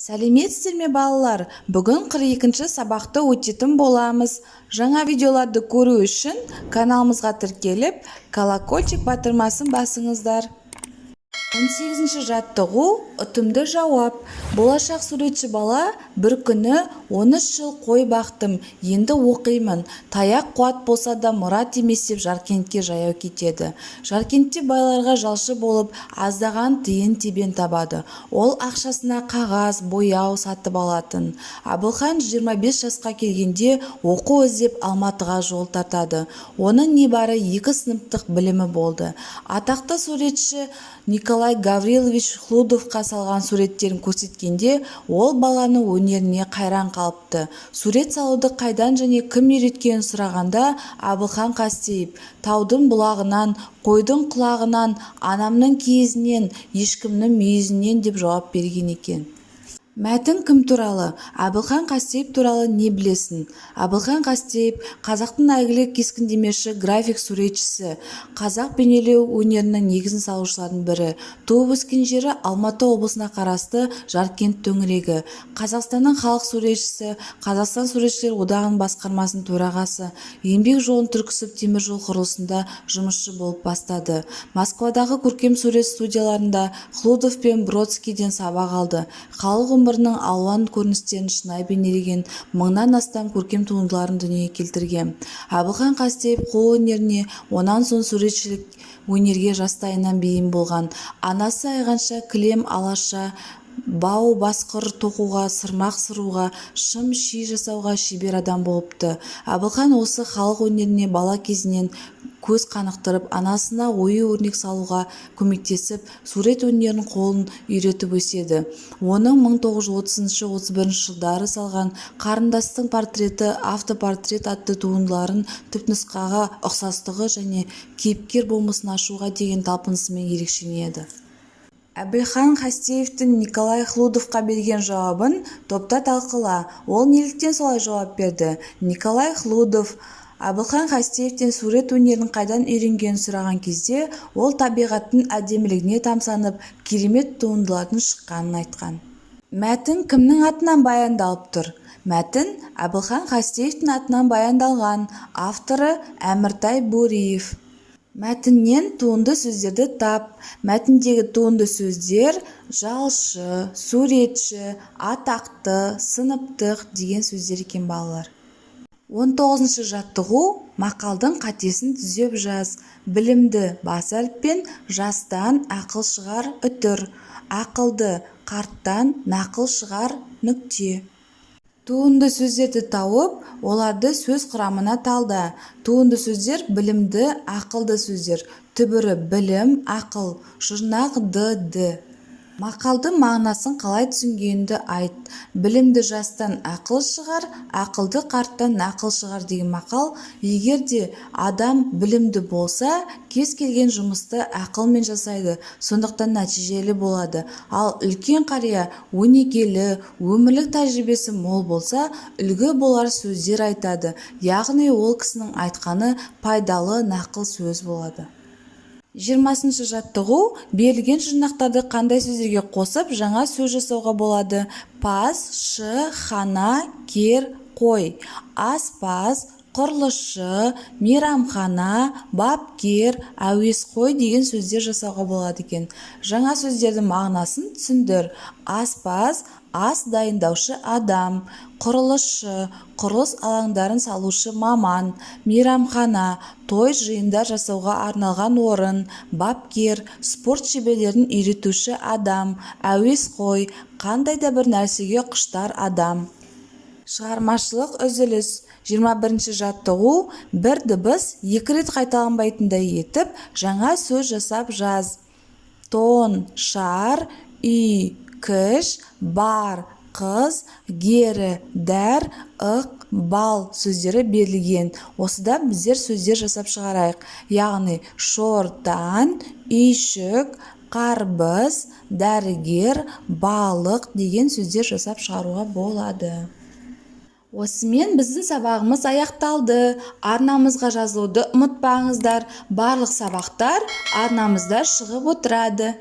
Сәлеметсіздер ме балалар? Бүгін 42-ші сабақты өтетін боламыз. Жаңа видеоларды көру үшін каналымызға тіркеліп, колокольчик батырмасын басыңыздар. 18-ші жаттығу ұтымды жауап. Болашақ суретші бала: бір күні 13 жыл қой бақтым, енді оқимын. Таяқ қуат болса да мұрат емес деп Жаркентке жаяу кетеді. Жаркентте байларға жалшы болып, аздаған тиын тебен табады. Ол ақшасына қағаз, бояу сатып алатын. Абылхан 25 жасқа келгенде оқу іздеп Алматыға жол тартады. Оның небары 2 сыныптық білімі болды. Атақты суретші Николай Гаврилович Хлудовқа салған суреттерін көрсеткенде, ол баланы өнеріне қайран қалыпты. Сурет салуды қайдан және кім үйреткенін сұрағанда, Абылхан Қастеев: таудың бұлағынан, қойдың құлағынан, анамның киізінен, ешкімнің мүйізінен деп жауап берген екен. Мәтін кім туралы? Абылхан Қастеев туралы не білесің? Абылхан Қастеев қазақтың әйгілі кескіндемеші, график суретшісі, қазақ бейнелеу өнерінің негізін салушылардың бірі. Туып өскен жері Алматы облысына қарасты Жаркент төңірегі. Қазақстанның халық суретшісі, Қазақстан суретшілер одағының басқармасының төрағасы. Еңбек жолын түркісіб теміржол құрылысында жұмысшы болып бастады. Москвадағы көркем сурет студияларында Хлудов пен Бродскийден сабақ алды. Халық өмірінің алуан көріністерін шынайы бейнелеген 1000-нан астам көркем туындыларын дүниеге келтірген. Абылхан Қастеев қол өнеріне, онан соң суретшілік өнерге жастайынан бейім болған. Анасы айғанша кілем алаша, бау басқыр тоқуға, сырмақ сыруға, шым ши жасауға шебер адам болыпты. Абылхан осы халық өнеріне бала кезінен көз қанықтырып, анасына ою-өрнек салуға көмектесіп, сурет өнерінің қолын үйретіп өседі. Оның 1930-31 жылдары салған «Қарындастың портреті», «Автопортрет» атты туындыларын түпнұсқаға ұқсастығы және кейіпкер болмысын ашуға деген талпынысымен ерекшеленеді. Абылхан Қастеевтің Николай Хлудовқа берген жауабын топта талқыла. Ол неліктен солай жауап берді? Николай Хлудов Абылхан Қастеевтен сурет өнерін қайдан үйренгенін сұраған кезде, ол табиғаттың әдемілігіне тамсанып, керемет туындылардың шыққанын айтқан. Мәтін кімнің атынан баяндалып тұр? Мәтін Абылхан Қастеевтің атынан баяндалған. Авторы Әміртай Бөриев. Мәтіннен туынды сөздерді тап. Мәтіндегі туынды сөздер жалшы, суретші, атақты, сыныптық деген сөздер екен балалар. 19-шы жаттығу: мақалдың қатесін түзеп жаз. Білімді бас әріппен, жастан ақыл шығар үтір. Ақылды қарттан нақыл шығар нүкте. Туынды сөздерді тауып, оларды сөз құрамына талда. Туынды сөздер білімді, ақылды сөздер. Түбірі білім, ақыл, жұрнақ ды. Мақалдың мағынасын қалай түсінгенді айт. Білімді жастан ақыл шығар, ақылды қарттан нақыл шығар деген мақал. Егер де адам білімді болса, кез келген жұмысты ақылмен жасайды, сондықтан нәтижелі болады. Ал үлкен қария өнегелі, өмірлік тәжірибесі мол болса, үлгі болар сөздер айтады. Яғни ол кісінің айтқаны пайдалы, нақыл сөз болады. 20-шы жаттығу: берілген жұрнақтарды қандай сөздерге қосып жаңа сөз жасауға болады? Пас, шы, хана, кер, қой. Аспаз, құрылысшы, мейрамхана, бапкер, әуесқой деген сөздер жасауға болады екен. Жаңа сөздердің мағынасын түсіндір. Аспаз — ас дайындаушы адам. Құрылысшы — құрылыс алаңдарын салушы маман. Мейрамхана — той жиындар жасауға арналған орын. Бапкер — спорт шеберлерін үйретуші адам. Әуесқой — қандай да бір нәрсеге құштар адам. Шығармашылық үзіліс. 21-ші жаттығу: бір дыбыс 2 рет қайталанбайтындай етіп жаңа сөз жасап жаз. Тон, шар, үй, кіш, бар, қыз, гері, дәр, ық, бал сөздері берілген. Осыдан біздер сөздер жасап шығарайық. Яғни шортан, үйшік, қарбыз, дәрігер, балық деген сөздер жасап шығаруға болады. Осымен біздің сабағымыз аяқталды. Арнамызға жазылуды ұмытпаңыздар. Барлық сабақтар арнамызда шығып отырады.